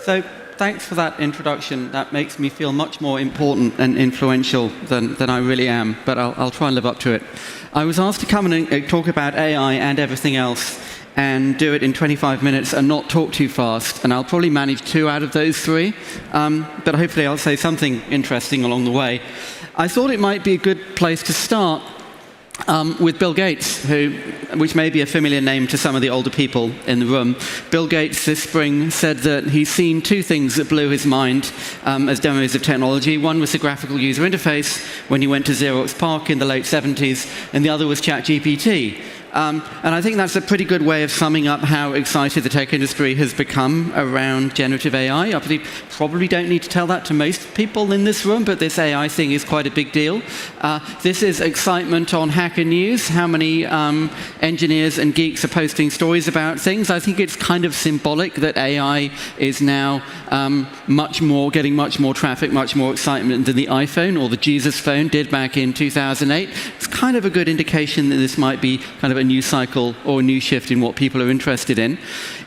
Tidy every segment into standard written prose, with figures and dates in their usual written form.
So thanks for that introduction. That makes me feel much more important and influential than I really am, but I'll try and live up to it. I was asked to come and talk about AI and everything else and do it in 25 minutes and not talk too fast, and I'll probably manage 2 out of those 3, but hopefully I'll say something interesting along the way. I thought it might be a good place to start with Bill Gates, which may be a familiar name to some of the older people in the room. Bill Gates this spring said that he's seen 2 things that blew his mind as demos of technology. One was the graphical user interface when he went to Xerox PARC in the late 70s, and the other was ChatGPT. And I think that's a pretty good way of summing up how excited the tech industry has become around generative AI. I probably don't need to tell that to most people in this room, but this AI thing is quite a big deal. This is excitement on Hacker News. How many engineers and geeks are posting stories about things? I think it's kind of symbolic that AI is now getting much more traffic, much more excitement than the iPhone or the Jesus phone did back in 2008. It's kind of a good indication that this might be kind of a new cycle or a new shift in what people are interested in.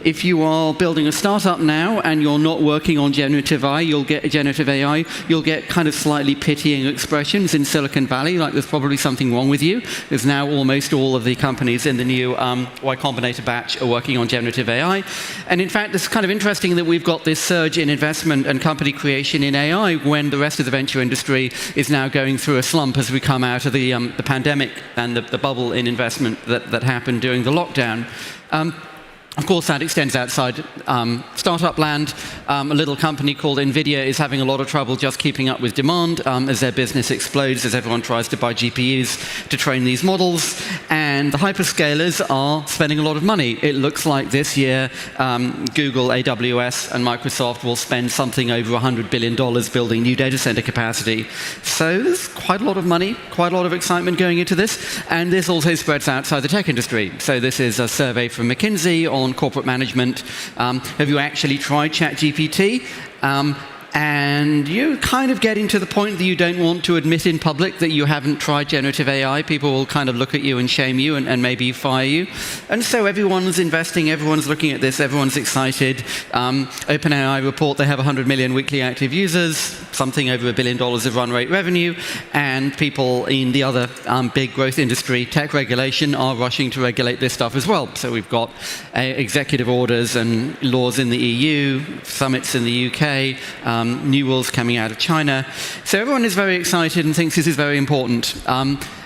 If you are building a startup now and you're not working on generative AI, you'll get kind of slightly pitying expressions in Silicon Valley, like there's probably something wrong with you. There's now almost all of the companies in the new Y Combinator batch are working on generative AI. And in fact, it's kind of interesting that we've got this surge in investment and company creation in AI when the rest of the venture industry is now going through a slump as we come out of the pandemic and the bubble in investment that happened during the lockdown. Of course, that extends outside startup land. A little company called NVIDIA is having a lot of trouble just keeping up with demand as their business explodes, as everyone tries to buy GPUs to train these models. And the hyperscalers are spending a lot of money. It looks like this year Google, AWS, and Microsoft will spend something over $100 billion building new data center capacity. So there's quite a lot of money, quite a lot of excitement going into this. And this also spreads outside the tech industry. So this is a survey from McKinsey on corporate management. Have you actually tried ChatGPT? And you're kind of getting to the point that you don't want to admit in public that you haven't tried generative AI. People will kind of look at you and shame you and maybe fire you. And so everyone's investing, everyone's looking at this, everyone's excited. OpenAI report they have 100 million weekly active users, something over $1 billion of run rate revenue, and people in the other big growth industry, tech regulation, are rushing to regulate this stuff as well. So we've got executive orders and laws in the EU, summits in the UK, new rules coming out of China. So everyone is very excited and thinks this is very important.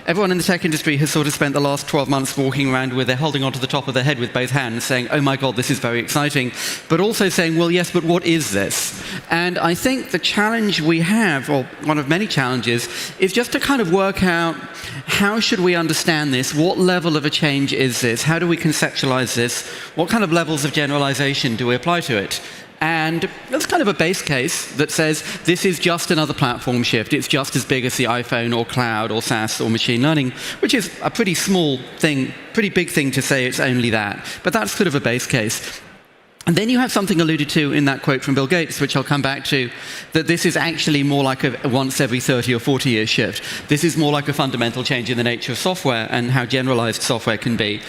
Everyone in the tech industry has sort of spent the last 12 months walking around with their holding onto the top of their head with both hands, saying, oh my God, this is very exciting, but also saying, well, yes, but what is this? And I think the challenge we have, or one of many challenges, is just to kind of work out how should we understand this? What level of a change is this? How do we conceptualize this? What kind of levels of generalization do we apply to it? And that's kind of a base case that says this is just another platform shift. It's just as big as the iPhone or cloud or SaaS or machine learning, which is a pretty small thing, pretty big thing to say it's only that. But that's sort of a base case. And then you have something alluded to in that quote from Bill Gates, which I'll come back to, that this is actually more like a once every 30 or 40 year shift. This is more like a fundamental change in the nature of software and how generalized software can be.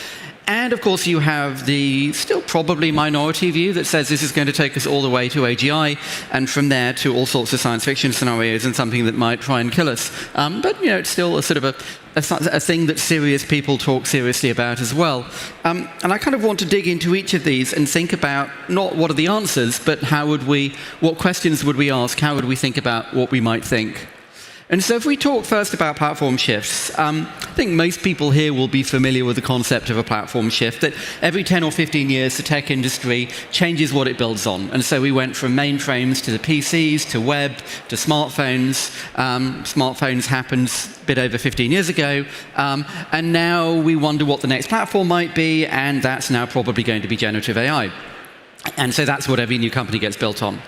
And of course you have the still probably minority view that says this is going to take us all the way to AGI and from there to all sorts of science fiction scenarios and something that might try and kill us. But you know, it's still a sort of a thing that serious people talk seriously about as well. And I kind of want to dig into each of these and think about not what are the answers, but what questions would we ask? How would we think about what we might think? And so if we talk first about platform shifts, I think most people here will be familiar with the concept of a platform shift, that every 10 or 15 years the tech industry changes what it builds on. And so we went from mainframes to the PCs, to web, to smartphones. Smartphones happened a bit over 15 years ago. And now we wonder what the next platform might be, and that's now probably going to be generative AI. And so that's what every new company gets built on.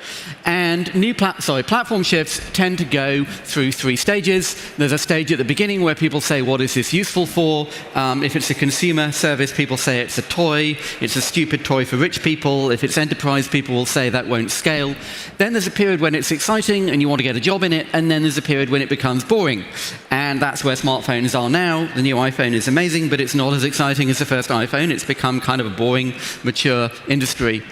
And platform shifts tend to go through 3 stages. There's a stage at the beginning where people say, what is this useful for? If it's a consumer service, people say it's a toy. It's a stupid toy for rich people. If it's enterprise, people will say that won't scale. Then there's a period when it's exciting and you want to get a job in it. And then there's a period when it becomes boring. And that's where smartphones are now. The new iPhone is amazing, but it's not as exciting as the first iPhone. It's become kind of a boring, mature industry.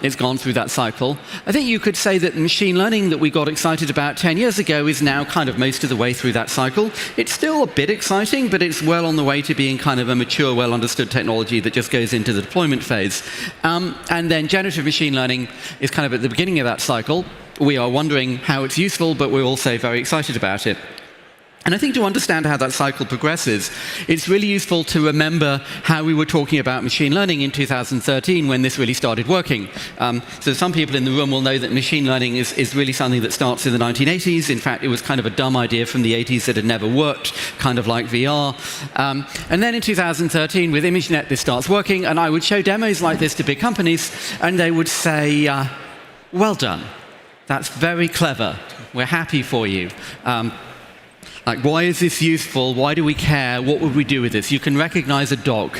It's gone through that cycle. I think you could say that machine learning that we got excited about 10 years ago is now kind of most of the way through that cycle. It's still a bit exciting, but it's well on the way to being kind of a mature, well-understood technology that just goes into the deployment phase. And then generative machine learning is kind of at the beginning of that cycle. We are wondering how it's useful, but we're also very excited about it. And I think to understand how that cycle progresses, it's really useful to remember how we were talking about machine learning in 2013 when this really started working. So some people in the room will know that machine learning is really something that starts in the 1980s. In fact, it was kind of a dumb idea from the 80s that had never worked, kind of like VR. And then in 2013, with ImageNet, this starts working, and I would show demos like this to big companies, and they would say, well done. That's very clever. We're happy for you. Like, why is this useful? Why do we care? What would we do with this? You can recognize a dog.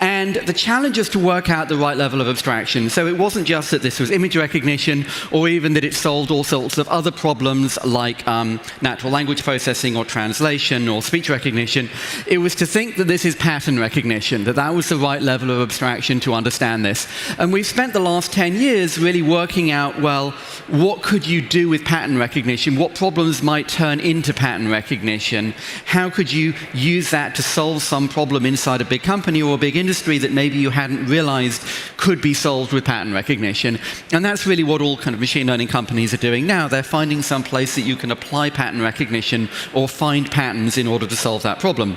And the challenge is to work out the right level of abstraction. So it wasn't just that this was image recognition, or even that it solved all sorts of other problems like natural language processing or translation or speech recognition. It was to think that this is pattern recognition, that that was the right level of abstraction to understand this. And we've spent the last 10 years really working out, well, what could you do with pattern recognition? What problems might turn into pattern recognition? How could you use that to solve some problem inside a big company or a big industry that maybe you hadn't realized could be solved with pattern recognition? And that's really what all kind of machine learning companies are doing now. They're finding some place that you can apply pattern recognition or find patterns in order to solve that problem.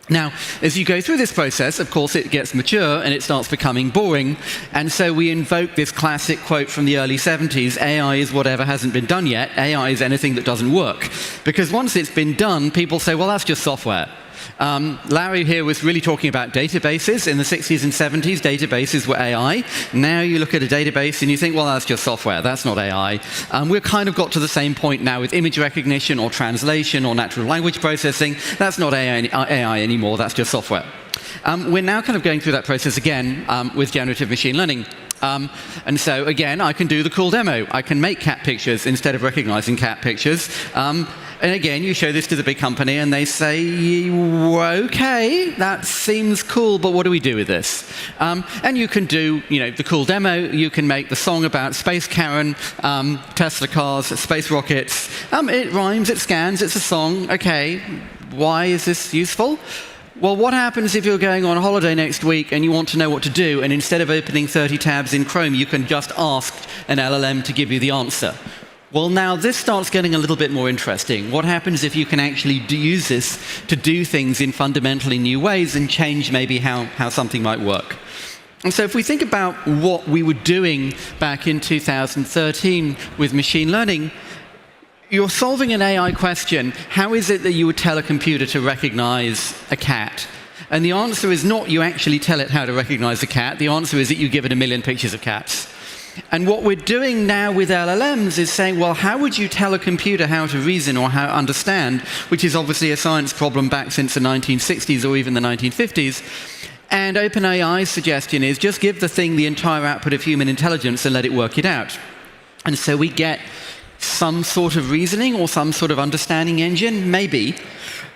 Now, as you go through this process, of course, it gets mature and it starts becoming boring. And so we invoke this classic quote from the early 70s, AI is whatever hasn't been done yet. AI is anything that doesn't work. Because once it's been done, people say, well, that's just software. Larry here was really talking about databases. In the 60s and 70s, databases were AI. Now you look at a database and you think, well, that's just software. That's not AI. We've kind of got to the same point now with image recognition or translation or natural language processing. That's not AI anymore. That's just software. We're now kind of going through that process again with generative machine learning. And so, again, I can do the cool demo. I can make cat pictures instead of recognizing cat pictures. And again, you show this to the big company, and they say, OK, that seems cool, but what do we do with this? And you can do, the cool demo. You can make the song about Space Karen, Tesla cars, space rockets. It rhymes, it scans, it's a song. OK, why is this useful? Well, what happens if you're going on holiday next week and you want to know what to do, and instead of opening 30 tabs in Chrome, you can just ask an LLM to give you the answer? Well, now this starts getting a little bit more interesting. What happens if you can actually use this to do things in fundamentally new ways and change maybe how something might work? And so if we think about what we were doing back in 2013 with machine learning, you're solving an AI question. How is it that you would tell a computer to recognize a cat? And the answer is not you actually tell it how to recognize a cat. The answer is that you give it 1 million pictures of cats. And what we're doing now with LLMs is saying, well, how would you tell a computer how to reason or how to understand, which is obviously a science problem back since the 1960s or even the 1950s. And OpenAI's suggestion is just give the thing the entire output of human intelligence and let it work it out. And so we get some sort of reasoning or some sort of understanding engine, maybe.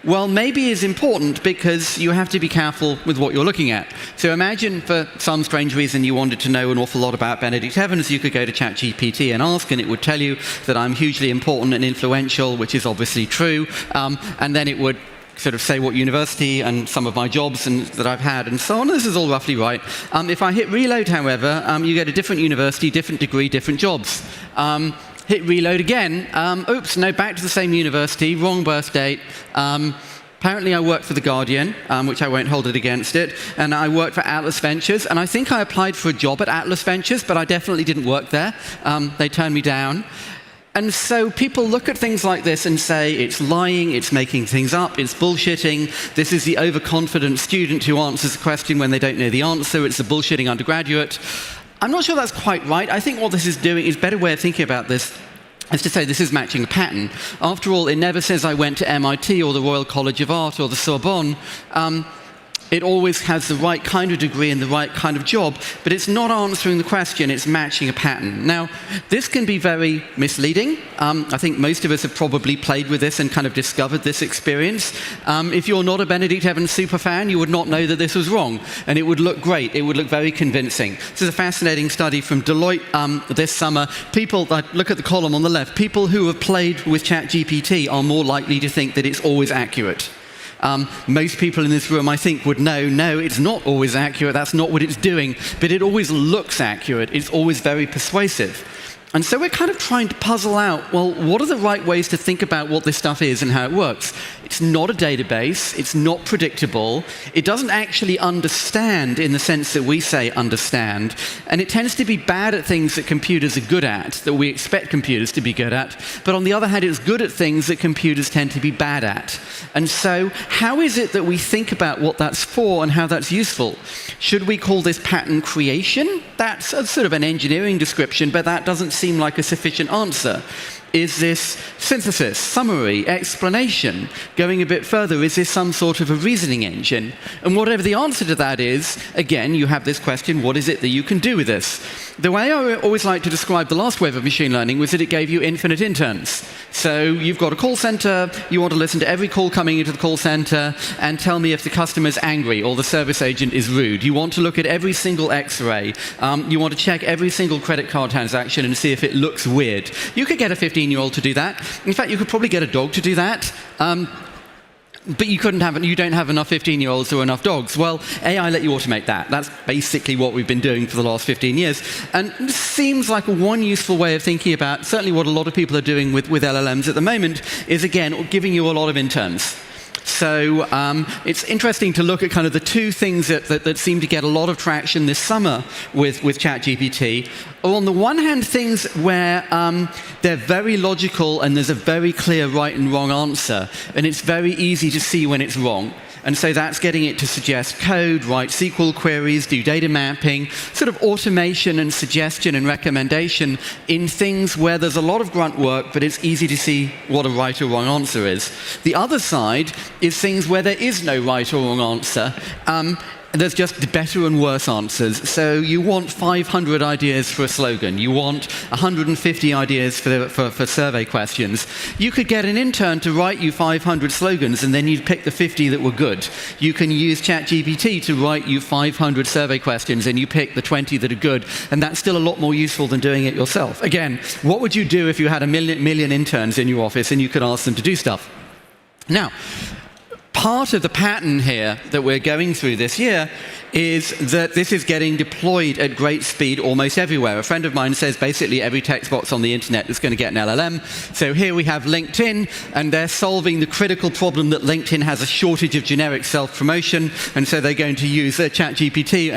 Well, maybe is important because you have to be careful with what you're looking at. So imagine for some strange reason you wanted to know an awful lot about Benedict Evans. You could go to ChatGPT and ask, and it would tell you that I'm hugely important and influential, which is obviously true. And then it would sort of say what university and some of my jobs that I've had and so on. This is all roughly right. If I hit reload, however, you get a different university, different degree, different jobs. Hit reload again. Oops, no, back to the same university, wrong birth date. Apparently I worked for The Guardian, which I won't hold it against it, and I worked for Atlas Ventures, and I think I applied for a job at Atlas Ventures, but I definitely didn't work there. They turned me down. And so people look at things like this and say, it's lying, it's making things up, it's bullshitting, this is the overconfident student who answers a question when they don't know the answer, it's the bullshitting undergraduate. I'm not sure that's quite right. I think what this is doing is a better way of thinking about this is to say this is matching a pattern. After all, it never says I went to MIT or the Royal College of Art or the Sorbonne. It always has the right kind of degree and the right kind of job, but it's not answering the question, it's matching a pattern. Now, this can be very misleading. I think most of us have probably played with this and kind of discovered this experience. If you're not a Benedict Evans superfan, you would not know that this was wrong, and it would look great. It would look very convincing. This is a fascinating study from Deloitte this summer. People, look at the column on the left, people who have played with ChatGPT are more likely to think that it's always accurate. Most people in this room, I think, would know, no, it's not always accurate, that's not what it's doing, but it always looks accurate, it's always very persuasive. And so we're kind of trying to puzzle out, well, what are the right ways to think about what this stuff is and how it works? It's not a database, it's not predictable, it doesn't actually understand in the sense that we say understand, and it tends to be bad at things that computers are good at, that we expect computers to be good at, but on the other hand, it's good at things that computers tend to be bad at. And so, how is it that we think about what that's for and how that's useful? Should we call this pattern creation? That's a sort of an engineering description, but that doesn't seem like a sufficient answer. Is this synthesis, summary, explanation? Going a bit further, is this some sort of a reasoning engine? And whatever the answer to that is, again, you have this question, what is it that you can do with this? The way I always like to describe the last wave of machine learning was that it gave you infinite interns. So you've got a call center, you want to listen to every call coming into the call center and tell me if the customer's angry or the service agent is rude. You want to look at every single X-ray. You want to check every single credit card transaction and see if it looks weird. You could get a 15-year-old to do that. In fact, you could probably get a dog to do that. But you don't have enough 15-year-olds or enough dogs. Well, AI let you automate that. That's basically what we've been doing for the last 15 years. And it seems like one useful way of thinking about, certainly what a lot of people are doing with LLMs at the moment, is, again, giving you a lot of interns. So it's interesting to look at kind of the two things that seem to get a lot of traction this summer with ChatGPT. On the one hand, things where they're very logical and there's a very clear right and wrong answer, and it's very easy to see when it's wrong. And so that's getting it to suggest code, write SQL queries, do data mapping, sort of automation and suggestion and recommendation in things where there's a lot of grunt work, but it's easy to see what a right or wrong answer is. The other side is things where there is no right or wrong answer. There's just better and worse answers. So you want 500 ideas for a slogan. You want 150 ideas for survey questions. You could get an intern to write you 500 slogans, and then you'd pick the 50 that were good. You can use ChatGPT to write you 500 survey questions, and you pick the 20 that are good, and that's still a lot more useful than doing it yourself. Again, what would you do if you had a million interns in your office and you could ask them to do stuff? Now, part of the pattern here that we're going through this year is that this is getting deployed at great speed almost everywhere. A friend of mine says basically every text box on the internet is going to get an LLM. So here we have LinkedIn, and they're solving the critical problem that LinkedIn has a shortage of generic self-promotion, and so they're going to use ChatGPT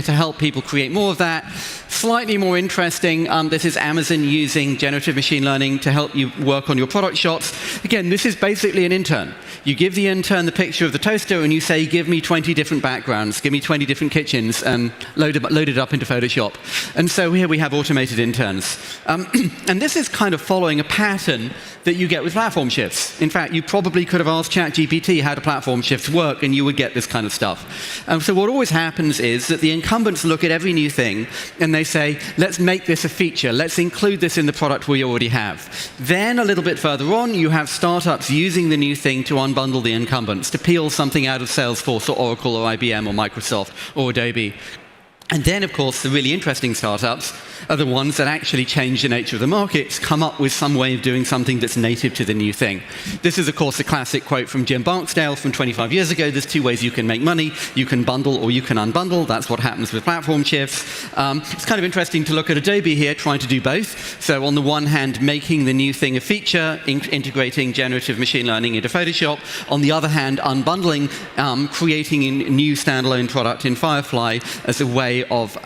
to help people create more of that. Slightly more interesting, this is Amazon using generative machine learning to help you work on your product shots. Again, this is basically an intern. You give the intern the picture of the toaster and you say, give me 20 different backgrounds, give me 20 different kitchens, and load it up into Photoshop. And so here we have automated interns. And this is kind of following a pattern that you get with platform shifts. In fact, you probably could have asked ChatGPT how do platform shifts work, and you would get this kind of stuff. So what always happens is that the incumbents look at every new thing, and they say, let's make this a feature. Let's include this in the product we already have. Then a little bit further on, you have startups using the new thing to unbundle the incumbents, to peel something out of Salesforce or Oracle or IBM or Microsoft or Adobe. And then, of course, the really interesting startups are the ones that actually change the nature of the markets, come up with some way of doing something that's native to the new thing. This is, of course, a classic quote from Jim Barksdale from 25 years ago. There's two ways you can make money. You can bundle or you can unbundle. That's what happens with platform shifts. It's kind of interesting to look at Adobe here trying to do both. So on the one hand, making the new thing a feature, integrating generative machine learning into Photoshop. On the other hand, unbundling, creating a new standalone product in Firefly as a way of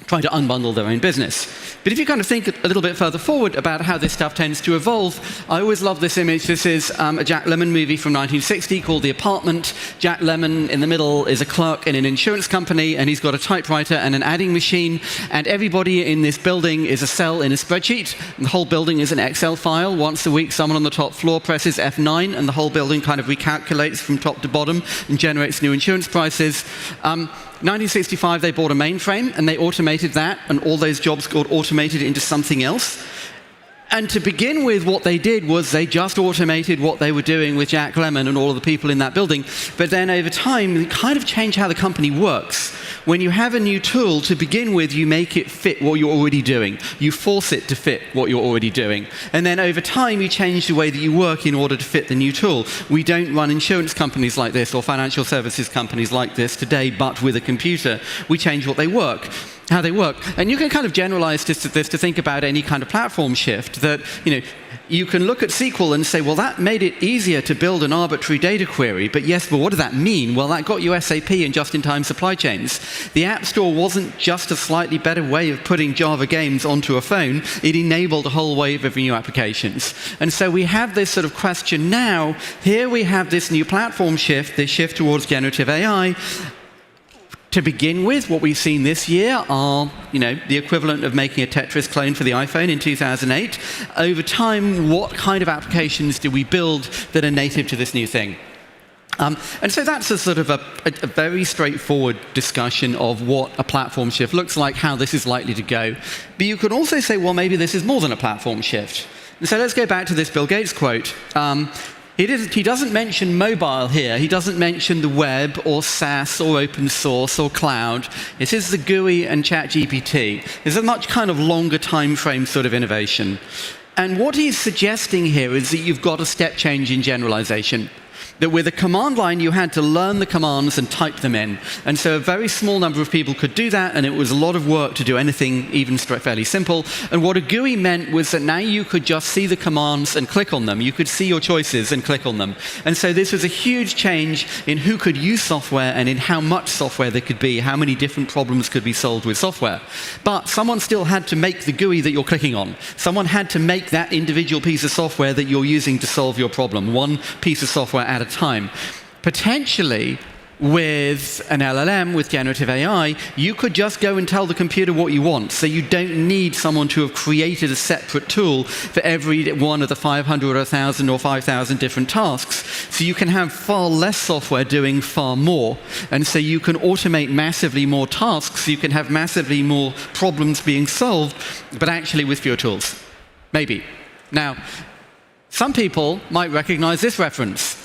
trying to unbundle their own business. But if you kind of think a little bit further forward about how this stuff tends to evolve, I always love this image. This is a Jack Lemmon movie from 1960 called The Apartment. Jack Lemmon in the middle is a clerk in an insurance company, and he's got a typewriter and an adding machine, and everybody in this building is a cell in a spreadsheet. And the whole building is an Excel file. Once a week, someone on the top floor presses F9, and the whole building kind of recalculates from top to bottom and generates new insurance prices. 1965, they bought a mainframe, and they automated that, and all those jobs got automated into something else. And to begin with, what they did was they just automated what they were doing with Jack Lemmon and all of the people in that building. But then over time, it kind of changed how the company works. When you have a new tool, to begin with, you make it fit what you're already doing. You force it to fit what you're already doing. And then over time, you change the way that you work in order to fit the new tool. We don't run insurance companies like this or financial services companies like this today, but with a computer. We change what they work. How they work. And you can kind of generalize this to think about any kind of platform shift that, you can look at SQL and say, well, that made it easier to build an arbitrary data query. But yes, but what did that mean? Well, that got you SAP and just-in-time supply chains. The App Store wasn't just a slightly better way of putting Java games onto a phone. It enabled a whole wave of new applications. And so we have this sort of question now. Here we have this new platform shift, this shift towards generative AI. To begin with, what we've seen this year are, the equivalent of making a Tetris clone for the iPhone in 2008. Over time, what kind of applications do we build that are native to this new thing? And so that's a sort of a very straightforward discussion of what a platform shift looks like, how this is likely to go. But you could also say, well, maybe this is more than a platform shift. And so let's go back to this Bill Gates quote. He doesn't mention mobile here. He doesn't mention the web or SaaS or open source or cloud. It is the GUI and ChatGPT. It's a much kind of longer time frame sort of innovation. And what he's suggesting here is that you've got a step change in generalization. That with a command line, you had to learn the commands and type them in. And so a very small number of people could do that, and it was a lot of work to do anything even fairly simple. And what a GUI meant was that now you could just see the commands and click on them. You could see your choices and click on them. And so this was a huge change in who could use software and in how much software there could be, how many different problems could be solved with software. But someone still had to make the GUI that you're clicking on. Someone had to make that individual piece of software that you're using to solve your problem, one piece of software at a time. Potentially, with an LLM, with generative AI, you could just go and tell the computer what you want. So you don't need someone to have created a separate tool for every one of the 500 or 1,000 or 5,000 different tasks. So you can have far less software doing far more. And so you can automate massively more tasks. You can have massively more problems being solved, but actually with fewer tools. Maybe. Now, some people might recognize this reference.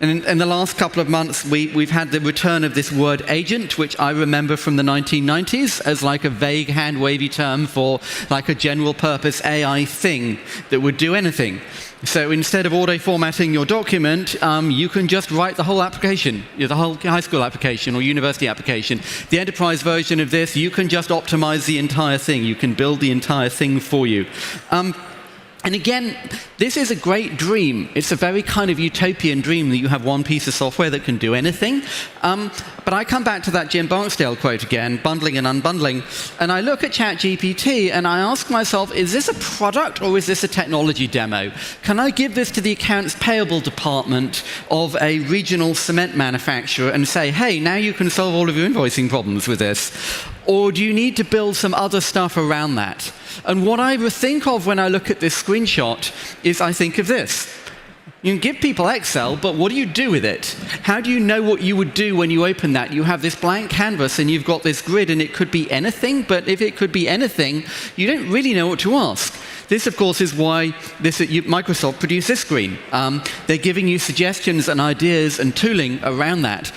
In the last couple of months, we've had the return of this word agent, which I remember from the 1990s as like a vague hand-wavy term for like a general-purpose AI thing that would do anything. So instead of auto-formatting your document, you can just write the whole application, the whole high school application or university application. The enterprise version of this, you can just optimize the entire thing. You can build the entire thing for you. And again, this is a great dream. It's a very kind of utopian dream that you have one piece of software that can do anything. But I come back to that Jim Barksdale quote again, bundling and unbundling, and I look at ChatGPT and I ask myself, is this a product or is this a technology demo? Can I give this to the accounts payable department of a regional cement manufacturer and say, hey, now you can solve all of your invoicing problems with this? Or do you need to build some other stuff around that? And what I think of when I look at this screenshot is I think of this. You can give people Excel, but what do you do with it? How do you know what you would do when you open that? You have this blank canvas and you've got this grid and it could be anything, but if it could be anything, you don't really know what to ask. This, of course, is why Microsoft produced this screen. They're giving you suggestions and ideas and tooling around that.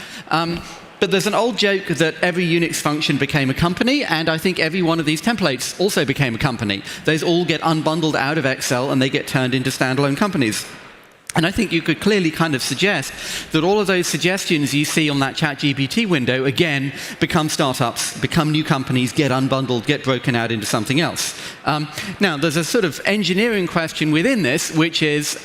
But there's an old joke that every Unix function became a company, and I think every one of these templates also became a company. Those all get unbundled out of Excel, and they get turned into standalone companies. And I think you could clearly kind of suggest that all of those suggestions you see on that ChatGPT window, again, become startups, become new companies, get unbundled, get broken out into something else. Now, there's a sort of engineering question within this, which is,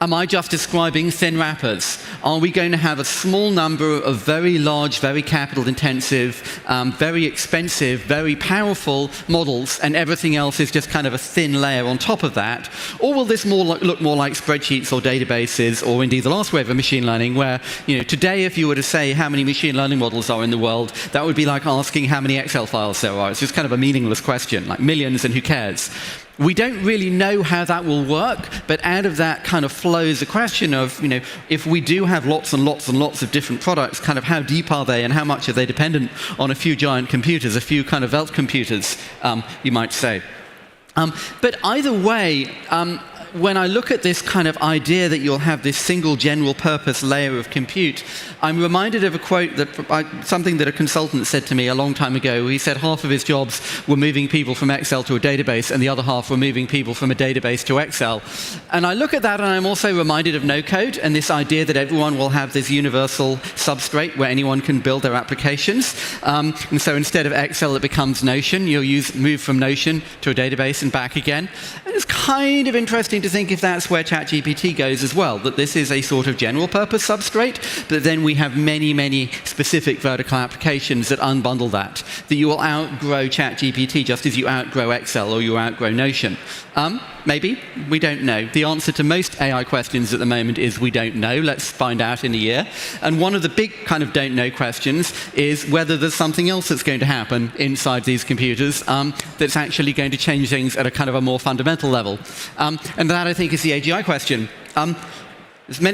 Am I just describing thin wrappers? Are we going to have a small number of very large, very capital-intensive, very expensive, very powerful models, and everything else is just kind of a thin layer on top of that? Or will this look more like spreadsheets or databases, or indeed the last wave of machine learning, where today if you were to say how many machine learning models are in the world, that would be like asking how many Excel files there are. It's just kind of a meaningless question, like millions and who cares? We don't really know how that will work, but out of that kind of flows a question of, if we do have lots and lots and lots of different products, kind of how deep are they and how much are they dependent on a few giant computers, a few kind of Welt computers, you might say. But either way, when I look at this kind of idea that you'll have this single general purpose layer of compute, I'm reminded of a quote something that a consultant said to me a long time ago. He said half of his jobs were moving people from Excel to a database, and the other half were moving people from a database to Excel. And I look at that, and I'm also reminded of no code and this idea that everyone will have this universal substrate where anyone can build their applications. And so instead of Excel, it becomes Notion. You'll move from Notion to a database and back again. And it's kind of interesting to think if that's where ChatGPT goes as well, that this is a sort of general purpose substrate, but then we have many, many specific vertical applications that unbundle that you will outgrow ChatGPT just as you outgrow Excel or you outgrow Notion. Maybe. We don't know. The answer to most AI questions at the moment is we don't know. Let's find out in a year. And one of the big kind of don't know questions is whether there's something else that's going to happen inside these computers that's actually going to change things at a kind of a more fundamental level. And that, I think, is the AGI question.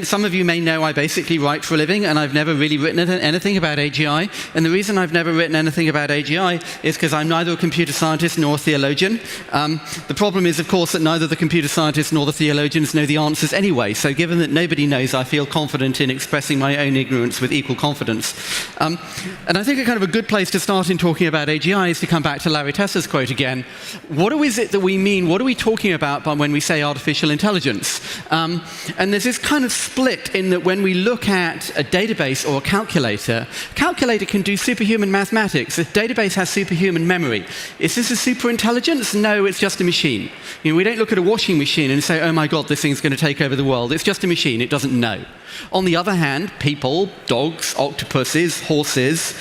Some of you may know I basically write for a living, and I've never really written anything about AGI. And the reason I've never written anything about AGI is because I'm neither a computer scientist nor a theologian. The problem is, of course, that neither the computer scientists nor the theologians know the answers anyway. So given that nobody knows, I feel confident in expressing my own ignorance with equal confidence. And I think a kind of a good place to start in talking about AGI is to come back to Larry Tesser's quote again. What is it that we mean? What are we talking about when we say artificial intelligence? And there's this kind of split in that when we look at a database or a calculator can do superhuman mathematics. A database has superhuman memory. Is this a super intelligence? No, it's just a machine. We don't look at a washing machine and say, oh my God, this thing's going to take over the world. It's just a machine. It doesn't know. On the other hand, people, dogs, octopuses, horses,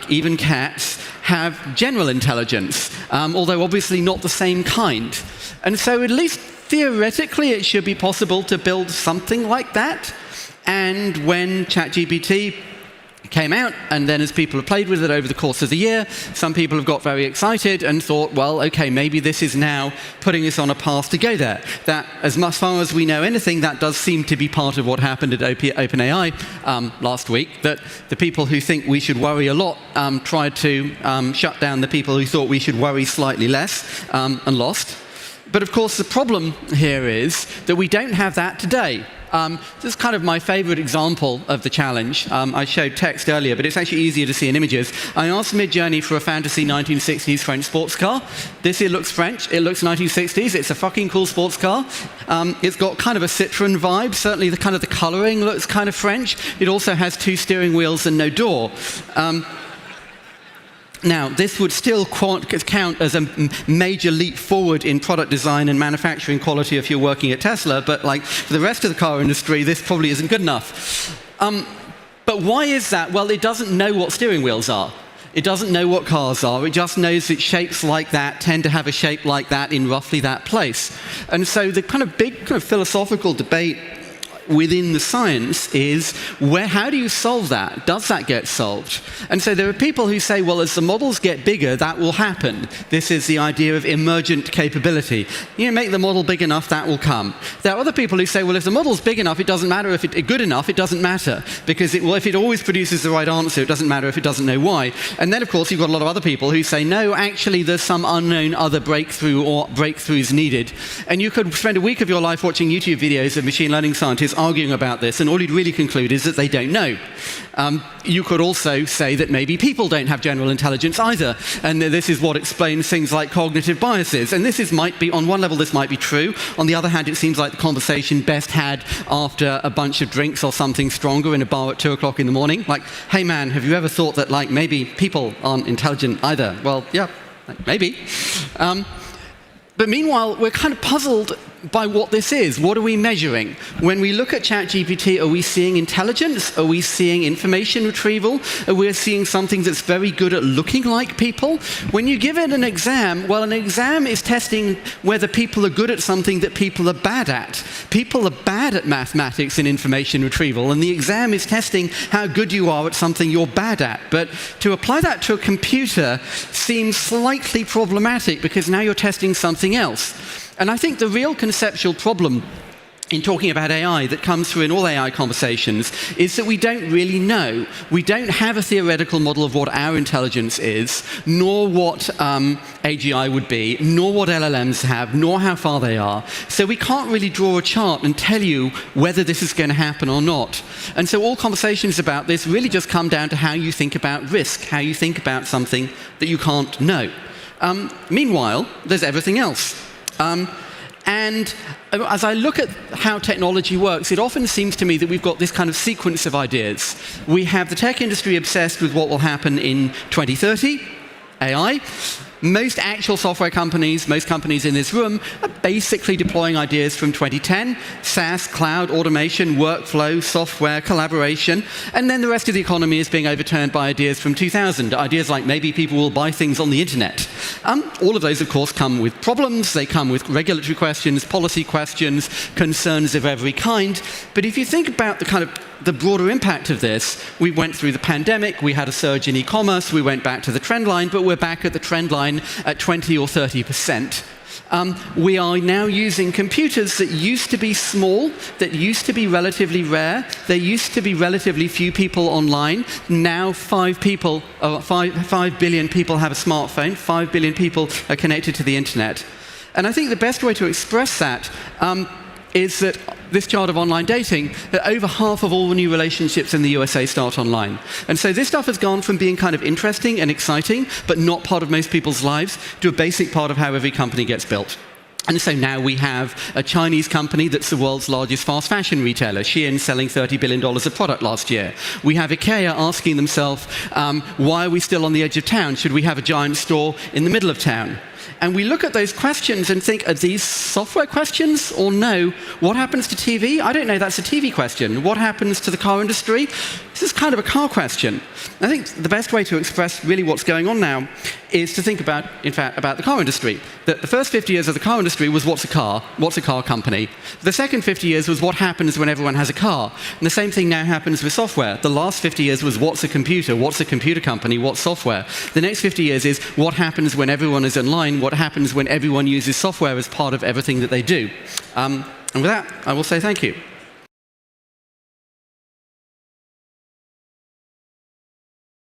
even cats have general intelligence, although obviously not the same kind. And so at least theoretically, it should be possible to build something like that. And when ChatGPT came out, and then as people have played with it over the course of the year, some people have got very excited and thought, well, okay, maybe this is now putting us on a path to go there. That, as far as we know anything, that does seem to be part of what happened at OpenAI last week, that the people who think we should worry a lot tried to shut down the people who thought we should worry slightly less, and lost. But of course, the problem here is that we don't have that today. This is kind of my favorite example of the challenge. I showed text earlier, but it's actually easier to see in images. I asked Midjourney for a fantasy 1960s French sports car. This here looks French. It looks 1960s. It's a fucking cool sports car. It's got kind of a Citroen vibe. Certainly the coloring looks kind of French. It also has 2 steering wheels and no door. Now, this would still count as a major leap forward in product design and manufacturing quality if you're working at Tesla, but for the rest of the car industry, this probably isn't good enough. But why is that? Well, it doesn't know what steering wheels are. It doesn't know what cars are. It just knows that shapes like that tend to have a shape like that in roughly that place. And so the kind of big kind of philosophical debate within the science is how do you solve that? Does that get solved? And so there are people who say, well, as the models get bigger, that will happen. This is the idea of emergent capability. Make the model big enough, that will come. There are other people who say, well, if the model's big enough, it doesn't matter if it's good enough, it doesn't matter. Because if it always produces the right answer, it doesn't matter if it doesn't know why. And then, of course, you've got a lot of other people who say, no, actually, there's some unknown other breakthrough or breakthroughs needed. And you could spend a week of your life watching YouTube videos of machine learning scientists arguing about this, and all you'd really conclude is that they don't know. You could also say that maybe people don't have general intelligence either, and this is what explains things like cognitive biases. And might be, on one level, this might be true. On the other hand, it seems like the conversation best had after a bunch of drinks or something stronger in a bar at 2 o'clock in the morning. Like, hey man, have you ever thought that maybe people aren't intelligent either? Well, yeah, maybe. But meanwhile, we're kind of puzzled by what this is. What are we measuring? When we look at ChatGPT, are we seeing intelligence? Are we seeing information retrieval? Are we seeing something that's very good at looking like people? When you give it an exam, well, an exam is testing whether people are good at something that people are bad at. People are bad at mathematics and information retrieval, and the exam is testing how good you are at something you're bad at. But to apply that to a computer seems slightly problematic, because now you're testing something else. And I think the real conceptual problem in talking about AI that comes through in all AI conversations is that we don't really know. We don't have a theoretical model of what our intelligence is, nor what AGI would be, nor what LLMs have, nor how far they are. So we can't really draw a chart and tell you whether this is going to happen or not. And so all conversations about this really just come down to how you think about risk, how you think about something that you can't know. Meanwhile, there's everything else. And as I look at how technology works, it often seems to me that we've got this kind of sequence of ideas. We have the tech industry obsessed with what will happen in 2030, AI. Most actual software companies, most companies in this room, are basically deploying ideas from 2010, SaaS, cloud, automation, workflow, software, collaboration, and then the rest of the economy is being overturned by ideas from 2000, ideas like maybe people will buy things on the internet. All of those, of course, come with problems. They come with regulatory questions, policy questions, concerns of every kind. But if you think about the broader impact of this, we went through the pandemic, we had a surge in e-commerce, we went back to the trend line, but we're back at the trend line at 20 or 30%. We are now using computers that used to be small, that used to be relatively rare. There used to be relatively few people online. Now 5 billion people have a smartphone. 5 billion people are connected to the internet. And I think the best way to express that is that this chart of online dating, that over half of all the new relationships in the USA start online. And so this stuff has gone from being kind of interesting and exciting, but not part of most people's lives, to a basic part of how every company gets built. And so now we have a Chinese company that's the world's largest fast fashion retailer, Shein, selling $30 billion of product last year. We have IKEA asking themselves, why are we still on the edge of town? Should we have a giant store in the middle of town? And we look at those questions and think, are these software questions or no? What happens to TV? I don't know, that's a TV question. What happens to the car industry? This is kind of a car question. I think the best way to express really what's going on now is to think about, in fact, about the car industry. That the first 50 years of the car industry was what's a car? What's a car company? The second 50 years was what happens when everyone has a car? And the same thing now happens with software. The last 50 years was what's a computer? What's a computer company? What's software? The next 50 years is what happens when everyone is online? What happens when everyone uses software as part of everything that they do? And with that, I will say thank you.